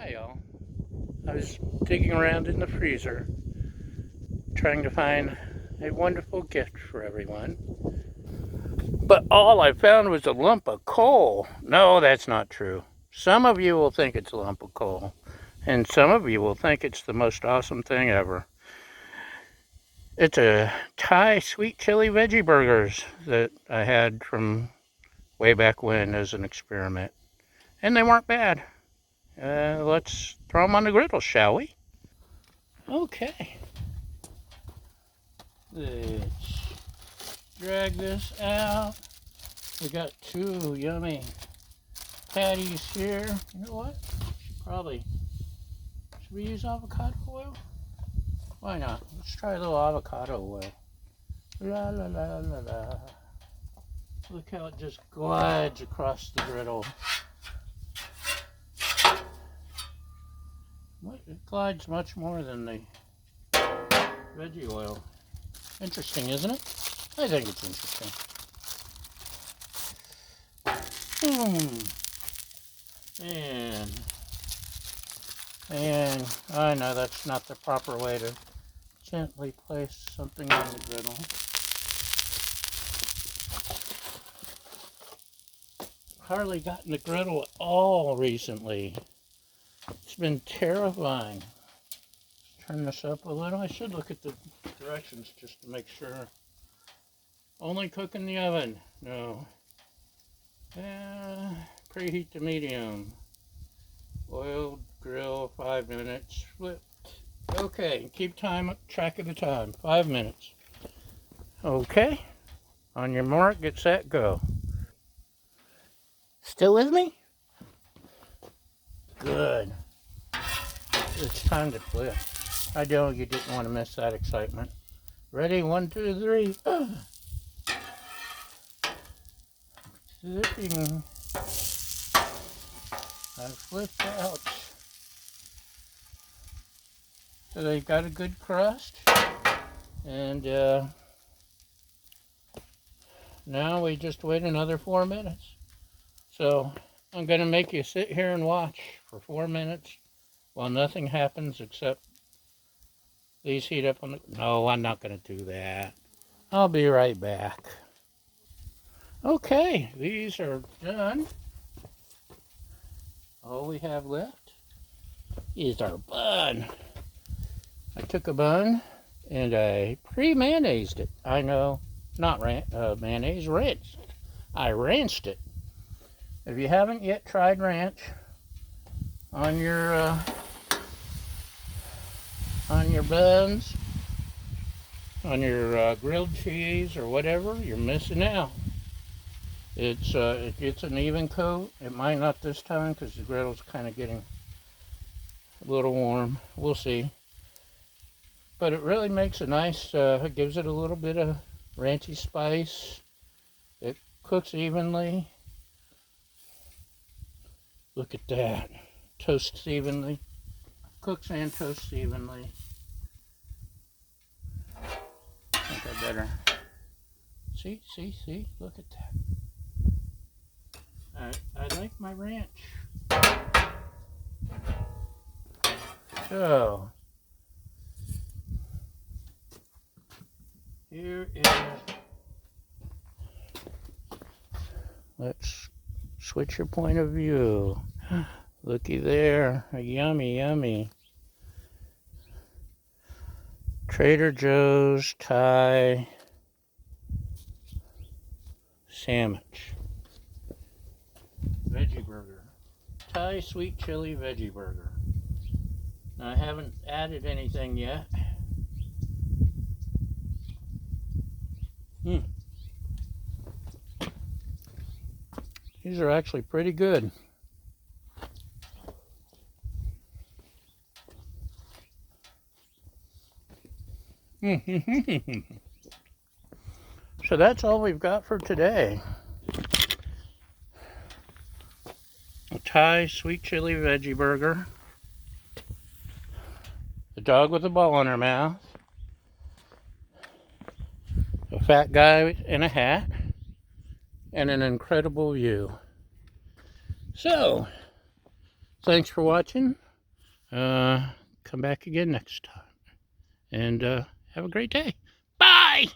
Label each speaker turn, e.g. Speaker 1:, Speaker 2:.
Speaker 1: Hi y'all. I was digging around in the freezer trying to find a wonderful gift for everyone. But all I found was a lump of coal. No, that's not true. Some of you will think it's a lump of coal, and some of you will think it's the most awesome thing ever. It's a Thai sweet chili veggie burgers that I had from way back when as an experiment. And they weren't bad. Let's throw them on the griddle, shall we? Okay. Let's drag this out. We got two yummy patties here. You know what? Should we use avocado oil? Why not? Let's try a little avocado oil. La la la la la. Look how it just glides across the griddle. It glides much more than the veggie oil. Interesting, isn't it? I think it's interesting. And I know that's not the proper way to gently place something on the griddle. Hardly gotten the griddle at all recently. It's been terrifying. Turn this up a little. I should look at the directions just to make sure. Only cook in the oven. No. Preheat to medium. Oiled grill 5 minutes. Flip. Okay, keep track of the time. 5 minutes. Okay. On your mark, get set, go. Still with me? Good. It's time to flip. I know you didn't want to miss that excitement. Ready? 1, 2, 3. Flipping. I flipped out. So they've got a good crust. And now we just wait another 4 minutes. So I'm going to make you sit here and watch for 4 minutes while nothing happens except these heat up on the... No, I'm not going to do that. I'll be right back. Okay, these are done. All we have left is our bun. I took a bun and I pre-mayonnaised it. I know, not mayonnaise, rinsed. I rinsed it. If you haven't yet tried ranch on your buns, on your grilled cheese or whatever, you're missing out. It gets an even coat. It might not this time because the griddle's kind of getting a little warm. We'll see. But it really makes a nice, it gives it a little bit of ranchy spice. It cooks evenly. Look at that. Toasts evenly. Cooks and toasts evenly. I think I better. See? Look at that. I like my ranch. So, here is, let's switch your point of view. Looky there, a yummy Trader Joe's Thai sandwich. Veggie burger. Thai sweet chili veggie burger. Now, I haven't added anything yet. These are actually pretty good. So that's all we've got for today. A Thai sweet chili veggie burger. The dog with a ball in her mouth. A fat guy in a hat. And an incredible view. So, thanks for watching. Come back again next time. And have a great day. Bye!